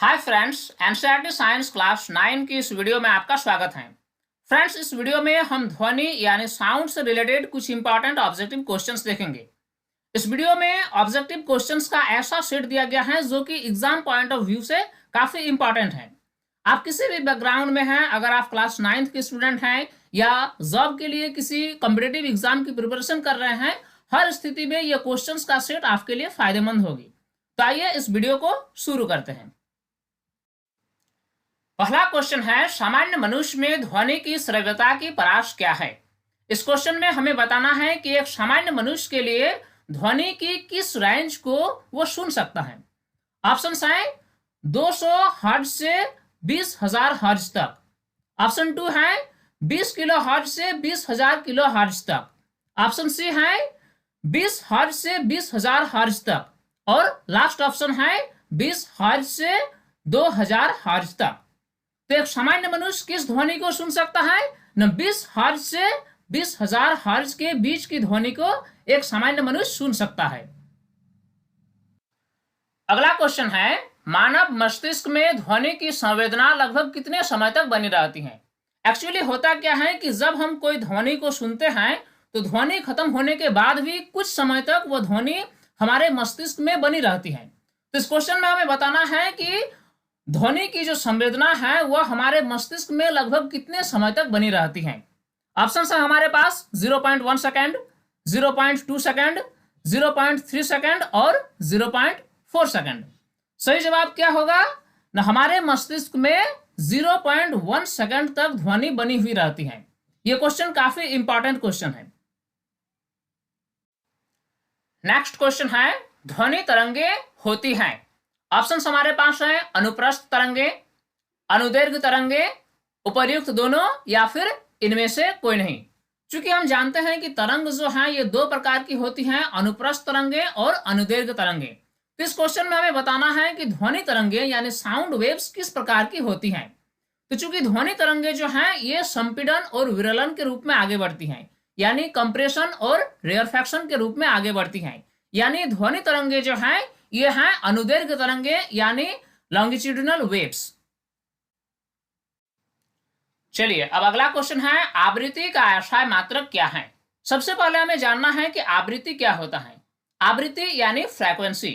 Hi friends, NCERT science class 9 की इस video में आपका स्वागत है। फ्रेंड्स, इस वीडियो में हम ध्वनि यानी साउंड से रिलेटेड कुछ इंपॉर्टेंट ऑब्जेक्टिव क्वेश्चंस देखेंगे। इस वीडियो में ऑब्जेक्टिव क्वेश्चंस का ऐसा सेट दिया गया है जो कि एग्जाम पॉइंट ऑफ व्यू से काफी इंपॉर्टेंट है। आप किसी भी बैकग्राउंड में हैं, अगर आप क्लास 9 के स्टूडेंट हैं या जॉब के लिए किसी कॉम्पिटिटिव एग्जाम की प्रिपरेशन कर रहे हैं, हर स्थिति में यह क्वेश्चंस का सेट आपके लिए फायदेमंद होगी। तो आइए इस वीडियो को शुरू करते हैं। पहला क्वेश्चन है, सामान्य मनुष्य में ध्वनि की श्रव्यता की परास क्या है। इस क्वेश्चन में हमें बताना है कि एक सामान्य मनुष्य के लिए ध्वनि की किस रेंज को वो सुन सकता है। ऑप्शन है 200 हर्ट्ज से 20,000 हर्ट्ज तक। ऑप्शन 2 है 20 किलो हर्ट्ज से 20,000 किलो हर्ट्ज तक। ऑप्शन सी है 20 हर्ट्ज से 20,000 हर्ट्ज तक। और लास्ट ऑप्शन है 20 हर्ट्ज से 2,000 हर्ट्ज तक। तो एक सामान्य मनुष्य किस ध्वनि को सुन सकता है न 20 हर्ट्ज से 20,000 हर्ट्ज के बीच की ध्वनि को एक सामान्य मनुष्य सुन सकता है। अगला क्वेश्चन है, मानव मस्तिष्क में ध्वनि की संवेदना लगभग कितने समय तक बनी रहती है। एक्चुअली होता क्या है कि जब हम कोई ध्वनि को सुनते हैं तो ध्वनि खत्म होने के बाद भी कुछ समय तक वो ध्वनि हमारे मस्तिष्क में बनी रहती है। तो इस क्वेश्चन में हमें बताना है कि ध्वनि की जो संवेदना है वह हमारे मस्तिष्क में लगभग कितने समय तक बनी रहती है। ऑप्शन है हमारे पास 0.1 सेकेंड, 0.2 सेकेंड, 0.3 सेकेंड और 0.4 सेकेंड। सही जवाब क्या होगा न हमारे मस्तिष्क में 0.1 सेकेंड तक ध्वनि बनी हुई रहती है। यह क्वेश्चन काफी इंपॉर्टेंट क्वेश्चन है। नेक्स्ट क्वेश्चन है, ध्वनि तरंगे होती हैं। ऑप्शंस हमारे पास है अनुप्रस्थ तरंगे, अनुदैर्घ्य तरंगे, उपर्युक्त दोनों या फिर इनमें से कोई नहीं। चूंकि हम जानते हैं कि तरंग जो है ये दो प्रकार की होती हैं, अनुप्रस्थ तरंगे और अनुदैर्घ्य तरंगे। तो इस क्वेश्चन में हमें बताना है कि ध्वनि तरंगे यानी साउंड वेव्स किस प्रकार की होती हैं। तो चूंकि ध्वनि तरंगे जो हैं ये संपीड़न और विरलन के रूप में आगे बढ़ती हैं, यानी कंप्रेशन और रेयरफैक्शन के रूप में आगे बढ़ती हैं। यानी ध्वनि तरंगे जो हैं ये हैं अनुदैर्घ्य तरंगे यानी लॉन्गिट्यूडिनल वेव्स। चलिए अब अगला क्वेश्चन है, आवृत्ति का अक्षय मात्रक क्या है। सबसे पहले हमें जानना है कि आवृत्ति क्या होता है। आवृत्ति यानी फ्रीक्वेंसी।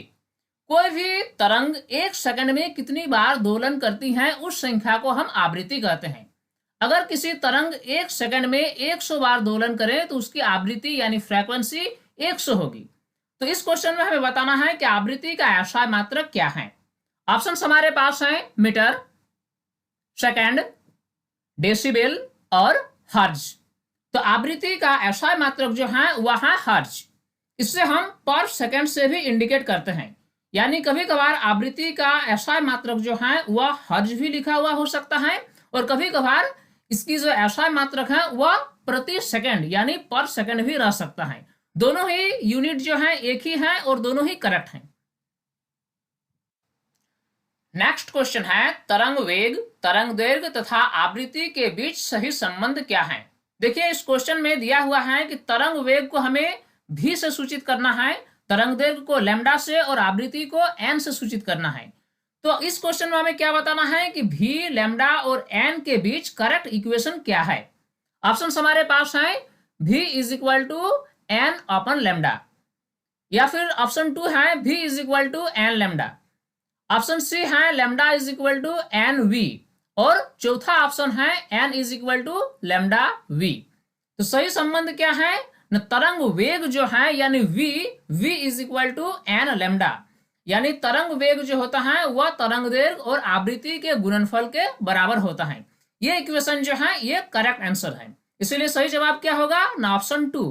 कोई भी तरंग एक सेकंड में कितनी बार दोलन करती है उस संख्या को हम आवृत्ति कहते हैं। अगर किसी तरंग एक सेकंड में 100 बार दोलन करे तो उसकी आवृत्ति यानी फ्रीक्वेंसी 100 होगी। तो इस क्वेश्चन में हमें बताना है कि आवृत्ति का अक्षय मात्रक क्या है। ऑप्शंस हमारे पास हैं मीटर, सेकंड, डेसिबल और हर्ट्ज। तो आवृत्ति का अक्षय मात्रक जो है वह है हर्ट्ज। इससे हम पर सेकंड से भी इंडिकेट करते हैं, यानी कभी कभार आवृत्ति का अक्षय मात्रक जो है वह हर्ट्ज भी लिखा हुआ हो सकता है और कभी कभार इसकी जो अक्षय मात्रक है वह प्रति सेकंड यानी पर सेकंड भी रह सकता है। दोनों ही यूनिट जो है एक ही है और दोनों ही करेक्ट हैं। नेक्स्ट क्वेश्चन है, तरंग वेग, तरंग दैर्घ्य तथा आवृत्ति के बीच सही संबंध क्या है। देखिए इस क्वेश्चन में दिया हुआ है कि तरंग वेग को हमें v से सूचित करना है, तरंग दैर्घ्य को लैम्डा से और आवृत्ति को n से सूचित करना है। तो इस क्वेश्चन में हमें क्या बताना है कि v, लैम्डा और n के बीच करेक्ट इक्वेशन क्या है। ऑप्शन हमारे पास है v is equal to n upon lambda, या फिर ऑप्शन 2 है v is equal to n lambda. Option C है lambda is equal to N V और चौथा ऑप्शन है n is equal to lambda V. तो सही संबंध क्या है न तरंग वेग जो है यानी v is equal to n lambda, यानी तरंग वेग जो होता है वह तरंग दैर्घ्य और आवृत्ति के गुणनफल के बराबर होता है। ये इक्वेशन जो है ये करेक्ट आंसर है, इसलिए सही जवाब क्या होगा न ऑप्शन 2।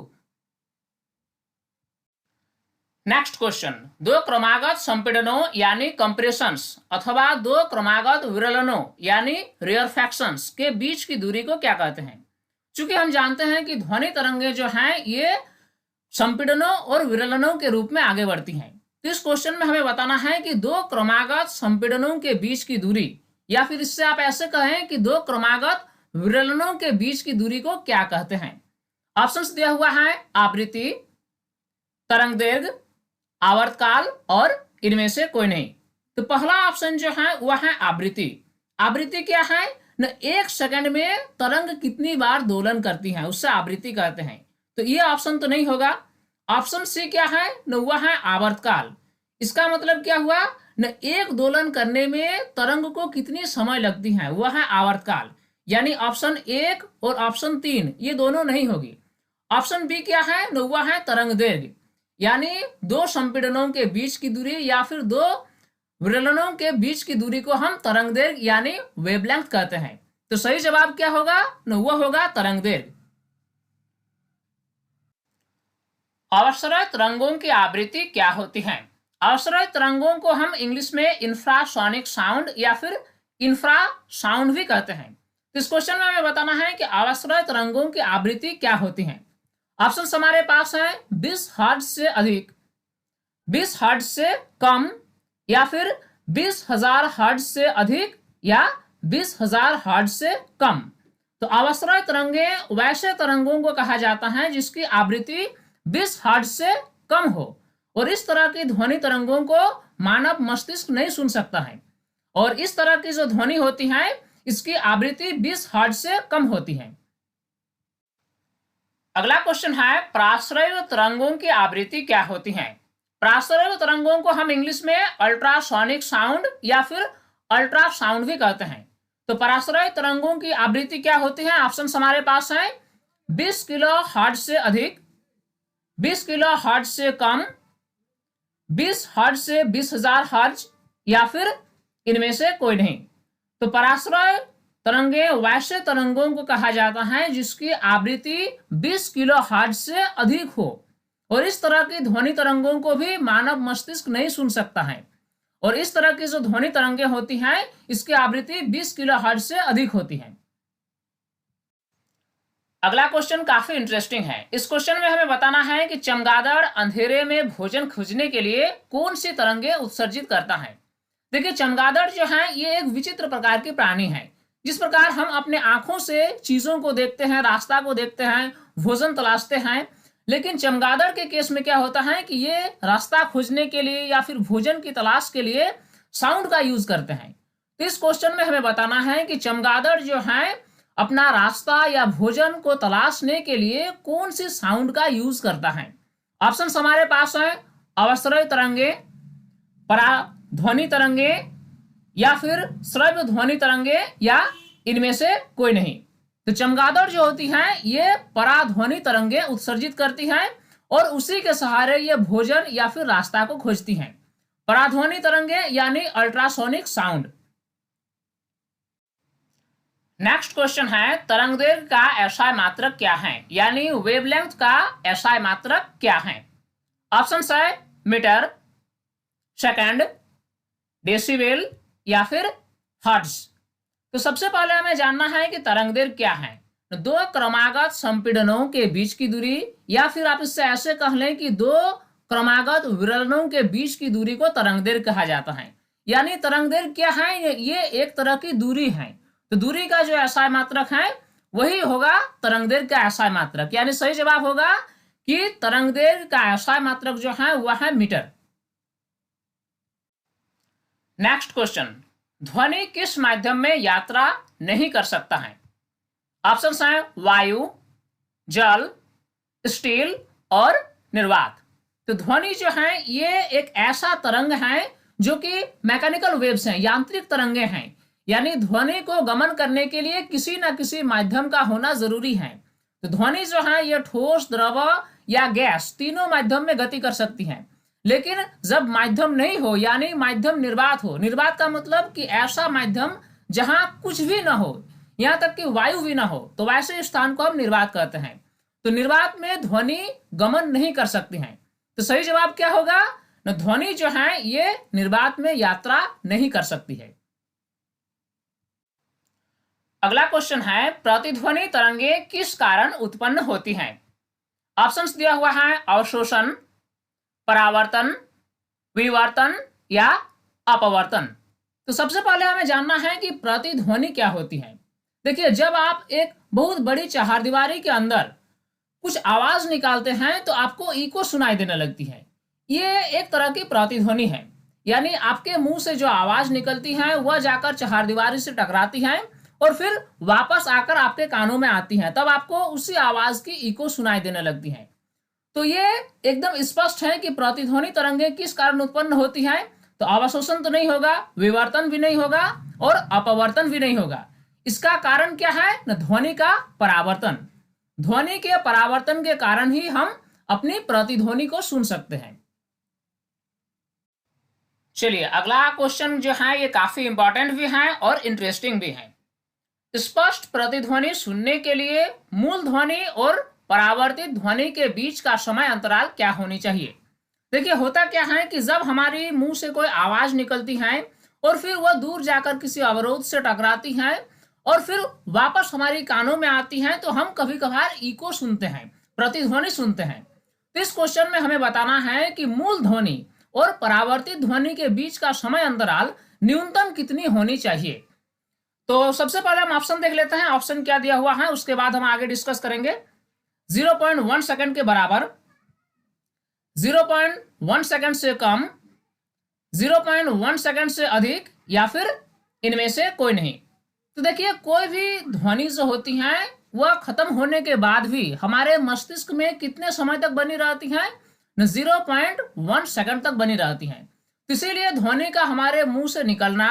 नेक्स्ट क्वेश्चन, दो क्रमागत संपीड़नों यानी कंप्रेशंस अथवा दो क्रमागत विरलनों यानी रेयरफैक्शंस के बीच की दूरी को क्या कहते हैं। चूंकि हम जानते हैं कि ध्वनि तरंगे जो हैं ये संपीड़नों और विरलनों के रूप में आगे बढ़ती हैं, तो इस क्वेश्चन में हमें बताना है कि दो क्रमागत संपीड़नों के बीच की दूरी, या फिर इससे आप ऐसे कहें कि दो क्रमागत विरलनों के बीच की दूरी को क्या कहते हैं। ऑप्शंस दिया हुआ है आवृत्ति, तरंग दैर्घ्य, आवर्तकाल और इनमें से कोई नहीं। तो पहला ऑप्शन जो है वह है आवृत्ति। आवृत्ति क्या है न, 1 सेकंड में तरंग कितनी बार दोलन करती है उससे आवृत्ति कहते हैं। तो ये ऑप्शन तो नहीं होगा। ऑप्शन सी क्या है न, वह है आवर्तकाल। इसका मतलब क्या हुआ न, एक दोलन करने में तरंग को कितनी समय लगती है वह है आवर्तकाल। यानी ऑप्शन 1 और ऑप्शन 3 ये दोनों नहीं होगी। ऑप्शन बी क्या है न, वह है तरंग दैर्घ्य, यानी दो संपीड़नों के बीच की दूरी या फिर दो विरलनों के बीच की दूरी को हम तरंग दैर्घ्य यानी वेवलेंथ कहते हैं। तो सही जवाब क्या होगा न, वह होगा तरंग दैर्घ्य। अवसरय तरंगों की आवृत्ति क्या होती है? अवसरय तरंगों को हम इंग्लिश में इंफ्रासोनिक साउंड या फिर इंफ्रासाउंड भी कहते हैं। तो इस क्वेश्चन में हमें बताना है कि अवसरय तरंगों की आवृत्ति क्या होती है। ऑप्शन हमारे पास है 20 हर्ट्ज से अधिक, 20 हर्ट्ज से कम, या फिर 20,000 हर्ट्ज से अधिक या 20,000 हर्ट्ज से कम। तो अवसरय तरंगे वैसे तरंगों को कहा जाता है जिसकी आवृत्ति 20 हर्ट्ज से कम हो, और इस तरह की ध्वनि तरंगों को मानव मस्तिष्क नहीं सुन सकता है, और इस तरह की जो ध्वनि होती है इसकी आवृत्ति 20 हर्ट्ज से कम होती है। अगला क्वेश्चन है प्राश्रय तरंगों की आवृत्ति क्या होती है? प्राश्रय तरंगों को हम इंग्लिश में अल्ट्रासोनिक साउंड या फिर अल्ट्रासाउंड भी कहते हैं। तो प्राश्रय तरंगों की आवृत्ति क्या होती है? ऑप्शन हमारे पास है 20 किलो हर्ट्ज से अधिक, 20 किलो हर्ट्ज से कम, 20 हर्ट्ज से 20,000 हर्ट्ज, या फिर इनमें से कोई नहीं। तो पराश्रय तरंगे वैसे तरंगों को कहा जाता है जिसकी आवृत्ति 20 किलो हर्ट्ज से अधिक हो, और इस तरह की ध्वनि तरंगों को भी मानव मस्तिष्क नहीं सुन सकता है, और इस तरह की जो ध्वनि तरंगे होती हैं इसकी आवृत्ति 20 किलो हर्ट्ज से अधिक होती है। अगला क्वेश्चन काफी इंटरेस्टिंग है। इस क्वेश्चन में हमें बताना है कि चमगादड़ अंधेरे में भोजन खोजने के लिए कौन सी तरंगे उत्सर्जित करता है। देखिए, चमगादड़ जो है ये एक विचित्र प्रकार की प्राणी है। जिस प्रकार हम अपने आंखों से चीजों को देखते हैं, रास्ता को देखते हैं, भोजन तलाशते हैं, लेकिन चमगादड़ के केस में क्या होता है कि ये रास्ता खोजने के लिए या फिर भोजन की तलाश के लिए साउंड का यूज करते हैं। तो इस क्वेश्चन में हमें बताना है कि चमगादड़ जो है अपना रास्ता या भोजन को तलाशने के लिए कौन सी साउंड का यूज करता है। ऑप्शन हमारे पास है अवसरय तरंगे, पराध्वनि तरंगे, या फिर श्रव्य ध्वनि तरंगे, या इनमें से कोई नहीं। तो चमगादड़ जो होती है ये पराध्वनि तरंगे उत्सर्जित करती है, और उसी के सहारे ये भोजन या फिर रास्ता को खोजती हैं। पराध्वनि तरंगे यानी अल्ट्रासोनिक साउंड। नेक्स्ट क्वेश्चन है तरंगदैर्घ्य का एसआई मात्रक क्या है, यानी वेवलेंथ का एसआई मात्रक क्या है। ऑप्शन है मीटर, सेकंड, डेसिबल, या फिर हर्ट्ज। तो सबसे पहले हमें जानना है कि तरंगदैर्घ्य क्या है। दो क्रमागत संपीड़नों के बीच की दूरी, या फिर आप इससे ऐसे कह लें कि दो क्रमागत विरलनों के बीच की दूरी को तरंगदैर्घ्य कहा जाता है। यानी तरंगदैर्घ्य क्या है, ये एक तरह की दूरी है। तो दूरी का जो एसआई मात्रक है वही होगा तरंगदैर्घ्य का एसआई मात्रक। यानी सही जवाब होगा कि तरंगदैर्घ्य का एसआई मात्रक जो है वह है मीटर। नेक्स्ट क्वेश्चन, ध्वनि किस माध्यम में यात्रा नहीं कर सकता है। ऑप्शन है वायु, जल, स्टील और निर्वात। तो ध्वनि जो है ये एक ऐसा तरंग है जो कि मैकेनिकल वेव्स हैं, यांत्रिक तरंगे हैं। यानी ध्वनि को गमन करने के लिए किसी न किसी माध्यम का होना जरूरी है। तो ध्वनि जो है ये ठोस, द्रव या गैस तीनों माध्यम में गति कर सकती है। लेकिन जब माध्यम नहीं हो, यानी माध्यम निर्वात हो, निर्वात का मतलब कि ऐसा माध्यम जहां कुछ भी ना हो, यहां तक कि वायु भी ना हो, तो वैसे स्थान को हम निर्वात कहते हैं। तो निर्वात में ध्वनि गमन नहीं कर सकती है। तो सही जवाब क्या होगा, ध्वनि जो है ये निर्वात में यात्रा नहीं कर सकती है। अगला क्वेश्चन है प्रतिध्वनि तरंगे किस कारण उत्पन्न होती हैं। ऑप्शंस दिया हुआ है अवशोषण, परावर्तन, विवर्तन या अपवर्तन। तो सबसे पहले हमें जानना है कि प्रतिध्वनि क्या होती है। देखिए, जब आप एक बहुत बड़ी चहारदीवारी के अंदर कुछ आवाज निकालते हैं तो आपको इको सुनाई देने लगती है। ये एक तरह की प्रतिध्वनि है। यानी आपके मुंह से जो आवाज निकलती है वह जाकर चहारदीवारी से टकराती है और फिर वापस आकर आपके कानों में आती है, तब आपको उसी आवाज की इको सुनाई देने लगती है। तो ये एकदम स्पष्ट है कि प्रतिध्वनि तरंगें किस कारण उत्पन्न होती हैं। तो अवशोषण तो नहीं होगा, विवर्तन भी नहीं होगा और अपवर्तन भी नहीं होगा। इसका कारण क्या है न, ध्वनि का परावर्तन। ध्वनि के परावर्तन के कारण ही हम अपनी प्रतिध्वनि को सुन सकते हैं। चलिए अगला क्वेश्चन जो है ये काफी इंपॉर्टेंट भी है और इंटरेस्टिंग भी है। स्पष्ट प्रतिध्वनि सुनने के लिए मूल ध्वनि और परावर्तित ध्वनि के बीच का समय अंतराल क्या होनी चाहिए। देखिए होता क्या है कि जब हमारी मुंह से कोई आवाज निकलती है और फिर वह दूर जाकर किसी अवरोध से टकराती है और फिर वापस हमारी कानों में आती है, तो हम कभी कभार इको सुनते हैं, प्रतिध्वनि सुनते हैं। तो इस क्वेश्चन में हमें बताना है कि मूल ध्वनि और परावर्तित ध्वनि के बीच का समय अंतराल न्यूनतम कितनी होनी चाहिए। तो सबसे पहले हम ऑप्शन देख लेते हैं, ऑप्शन क्या दिया हुआ है, उसके बाद हम आगे डिस्कस करेंगे। 0.1 सेकंड के बराबर, 0.1 सेकंड से कम, 0.1 सेकंड से अधिक, या फिर इनमें से कोई नहीं। तो देखिए कोई भी ध्वनि जो होती है वह खत्म होने के बाद भी हमारे मस्तिष्क में कितने समय तक बनी रहती है, 0.1 सेकंड तक बनी रहती है। तो इसीलिए ध्वनि का हमारे मुंह से निकलना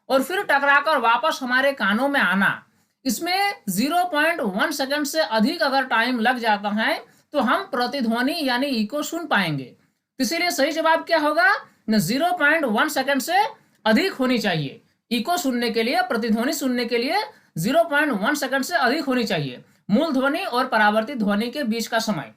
और फिर टकराकर वापस हमारे कानों में आना, इसमें 0.1 सेकंड से अधिक अगर टाइम लग जाता है तो हम प्रतिध्वनि यानी इको सुन पाएंगे। तो इसीलिए सही जवाब क्या होगा, 0.1 सेकंड से अधिक होनी चाहिए इको सुनने के लिए, प्रतिध्वनि सुनने के लिए 0.1 सेकंड से अधिक होनी चाहिए मूल ध्वनि और परावर्तित ध्वनि के बीच का समय।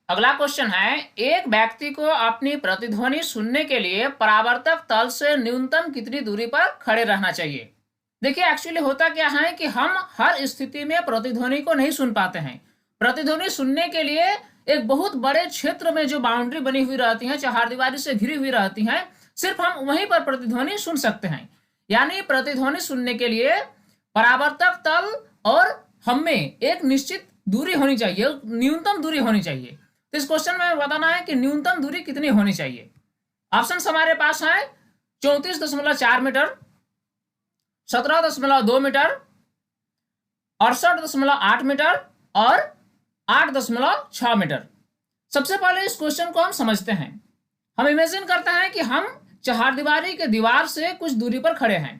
अगला क्वेश्चन है, एक व्यक्ति को अपनी प्रतिध्वनि सुनने के लिए परावर्तक तल से न्यूनतम कितनी दूरी पर खड़े रहना चाहिए। देखिए एक्चुअली होता क्या है कि हम हर स्थिति में प्रतिध्वनि को नहीं सुन पाते हैं। प्रतिध्वनि सुनने के लिए एक बहुत बड़े क्षेत्र में जो बाउंड्री बनी हुई रहती है, चहारदीवारी से घिरी हुई रहती है, सिर्फ हम वहीं पर प्रतिध्वनि सुन सकते हैं। यानी प्रतिध्वनि सुनने के लिए परावर्तक तल और हम में एक निश्चित दूरी होनी चाहिए, न्यूनतम दूरी होनी चाहिए। तो इस क्वेश्चन में बताना है कि न्यूनतम दूरी कितनी होनी चाहिए। ऑप्शन हमारे पास है 34.4 मीटर, 17.2 मीटर, 68.8 मीटर और 8.6 मीटर। सबसे पहले इस क्वेश्चन को हम समझते हैं। हम इमेजिन करते हैं कि हम चहारदीवारी के दीवार से कुछ दूरी पर खड़े हैं।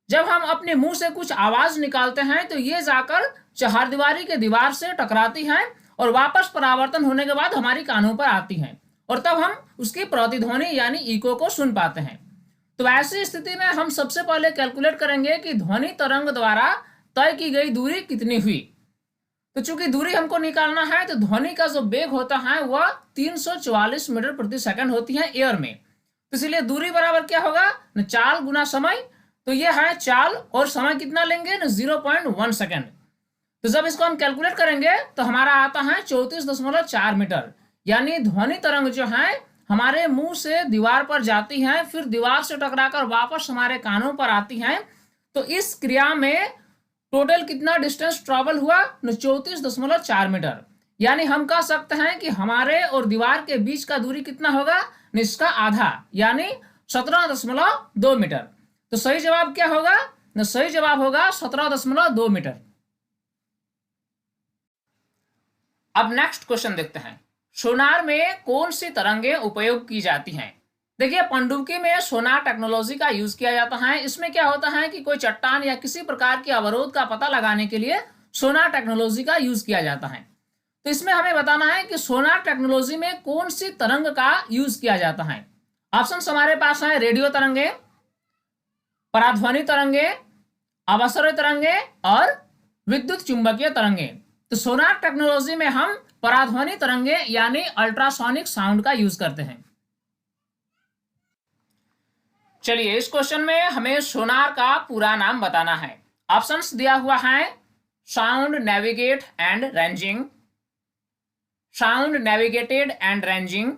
जब हम अपने मुंह से कुछ आवाज निकालते हैं तो ये जाकर चहारदीवारी के दीवार से टकराती है और वापस परावर्तन होने के बाद हमारी कानों पर आती हैं और तब हम उसकी प्रतिध्वनि यानी इको को सुन पाते हैं। तो ऐसी स्थिति में हम सबसे पहले कैलकुलेट करेंगे कि ध्वनि तरंग द्वारा तय की गई दूरी कितनी हुई। तो चूंकि दूरी हमको निकालना है तो ध्वनि का जो वेग होता है वह 344 मीटर प्रति सेकंड होती है एयर में। तो इसलिए दूरी बराबर क्या होगा न, चाल गुना समय। तो ये है चाल और समय कितना लेंगे न, 0.1 सेकंड। तो जब इसको हम कैलकुलेट करेंगे तो हमारा आता है 34.4 मीटर। यानी ध्वनि तरंग जो है हमारे मुंह से दीवार पर जाती है, फिर दीवार से टकराकर वापस हमारे कानों पर आती है। तो इस क्रिया में टोटल कितना डिस्टेंस ट्रेवल हुआ न, 34.4 मीटर। यानी हम कह सकते हैं कि हमारे और दीवार के बीच का दूरी कितना होगा न, इसका आधा यानी 17.2 मीटर। तो सही जवाब क्या होगा न, सही जवाब होगा 17.2 मीटर। अब नेक्स्ट क्वेश्चन देखते हैं, सोनार में कौन सी तरंगें उपयोग की जाती हैं। देखिए पनडुब्बी में सोनार टेक्नोलॉजी का यूज किया जाता है। इसमें क्या होता है कि कोई चट्टान या किसी प्रकार के अवरोध का पता लगाने के लिए सोनार टेक्नोलॉजी का यूज किया जाता है। तो इसमें हमें बताना है कि सोनार टेक्नोलॉजी में कौन सी तरंग का यूज किया जाता है। ऑप्शन हमारे पास है रेडियो तरंगे, पराध्वनि तरंगे, आवर्सर तरंगे और विद्युत चुंबकीय तरंगे। तो सोनार टेक्नोलॉजी में हम पराध्वनि तरंगे यानी अल्ट्रासोनिक साउंड का यूज करते हैं। चलिए इस क्वेश्चन में हमें सोनार का पूरा नाम बताना है। ऑप्शंस दिया हुआ है sound navigate and ranging, sound navigated and ranging,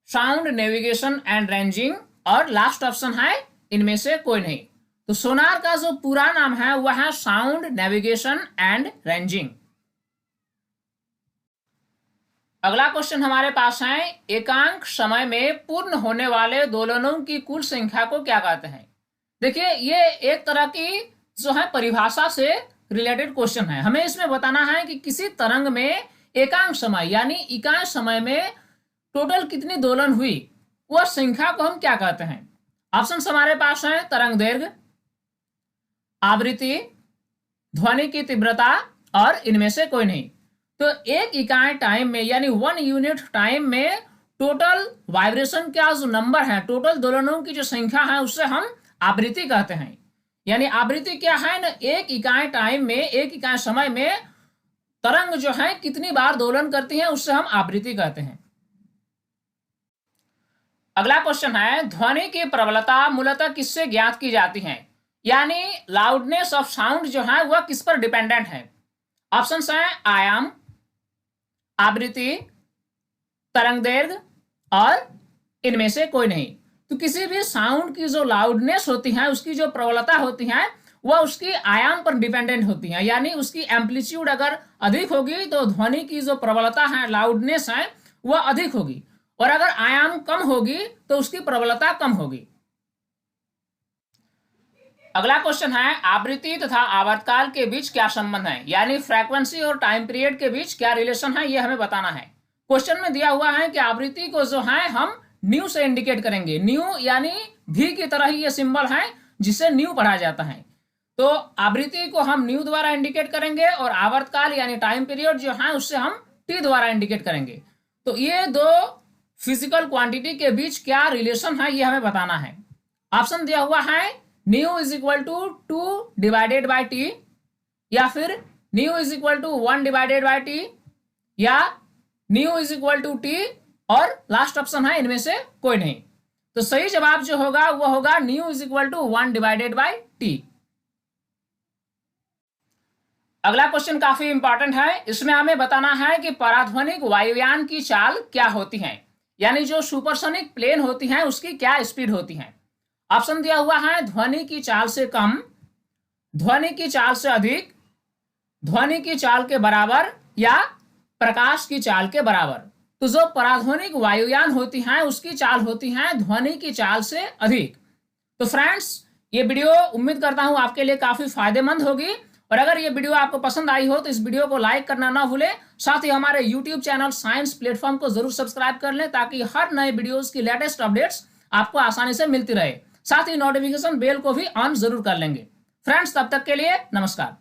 sound navigation and ranging और लास्ट ऑप्शन है इनमें से कोई नहीं। तो सोनार का जो पूरा नाम है वह है साउंड नेविगेशन एंड रेंजिंग। अगला क्वेश्चन हमारे पास है, एकांक समय में पूर्ण होने वाले दोलनों की कुल संख्या को क्या कहते हैं। देखिए, ये एक तरह की जो है परिभाषा से रिलेटेड क्वेश्चन है। हमें इसमें बताना है कि किसी तरंग में एकांक समय यानी इकाई समय में टोटल कितनी दोलन हुई, वह संख्या को हम क्या कहते हैं। ऑप्शन हमारे पास है, तरंग दैर्घ्य, आवृत्ति, ध्वनि की तीव्रता और इनमें से कोई नहीं। तो एक इकाई टाइम में यानी 1 यूनिट टाइम में टोटल वाइब्रेशन का जो नंबर है, टोटल दोलनों की जो संख्या है, उससे हम आवृत्ति कहते हैं। यानी आवृत्ति क्या है ना, एक इकाई टाइम में, एक इकाई समय में तरंग जो है कितनी बार दोलन करती है, उससे हम आवृत्ति कहते हैं। अगला क्वेश्चन है, ध्वनि की प्रबलता मूलतः किससे ज्ञात की जाती है, यानी लाउडनेस ऑफ साउंड जो है वह किस पर डिपेंडेंट है। ऑप्शंस हैं, आयाम, आवृत्ति, तरंग दैर्घ्य और इनमें से कोई नहीं। तो किसी भी साउंड की जो लाउडनेस होती है, उसकी जो प्रबलता होती है, वह उसकी आयाम पर डिपेंडेंट होती है। यानी उसकी एम्पलीट्यूड अगर अधिक होगी तो ध्वनि की जो प्रबलता है, लाउडनेस है, वह अधिक होगी, और अगर आयाम कम होगी तो उसकी प्रबलता कम होगी। अगला क्वेश्चन है, आवृत्ति तथा आवर्तकाल के बीच क्या संबंध है, यानी फ्रीक्वेंसी और टाइम पीरियड के बीच क्या रिलेशन है, ये हमें बताना है। क्वेश्चन में दिया हुआ है कि आवृत्ति को जो है हम न्यू से इंडिकेट करेंगे। न्यू यानी भी की तरह ही ये सिंबल है जिसे न्यू पढ़ा जाता है। तो आवृत्ति को हम न्यू द्वारा इंडिकेट करेंगे और आवर्तकाल यानी टाइम पीरियड जो है उससे हम टी द्वारा इंडिकेट करेंगे। तो ये दो फिजिकल क्वांटिटी के बीच क्या रिलेशन है, ये हमें बताना है। ऑप्शन दिया हुआ है, nu is equal to 2 divided by T, या फिर nu is equal to 1 divided by T, या nu is equal to T, और लास्ट ऑप्शन है इनमें से कोई नहीं। तो सही जवाब जो होगा वो होगा nu is equal to 1 divided by T. अगला क्वेश्चन काफी इंपॉर्टेंट है। इसमें हमें बताना है कि पराध्वनिक वायुयान की चाल क्या होती है, यानी जो सुपरसोनिक प्लेन होती है उसकी क्या स्पीड होती है। ऑप्शन दिया हुआ है, ध्वनि की चाल से कम, ध्वनि की चाल से अधिक, ध्वनि की चाल के बराबर, या प्रकाश की चाल के बराबर। तो जो पराध्वनिक वायुयान होती हैं उसकी चाल होती है ध्वनि की चाल से अधिक। तो फ्रेंड्स, ये वीडियो उम्मीद करता हूं आपके लिए काफी फायदेमंद होगी, और अगर ये वीडियो आपको पसंद आई हो तो इस वीडियो को लाइक करना ना भूलें। साथ ही हमारे यूट्यूब चैनल साइंस प्लेटफॉर्म को जरूर सब्सक्राइब कर लें ताकि हर नए वीडियोस की लेटेस्ट अपडेट्स आपको आसानी से मिलती रहे। साथ ही नोटिफिकेशन बेल को भी ऑन जरूर कर लेंगे। फ्रेंड्स, तब तक के लिए नमस्कार।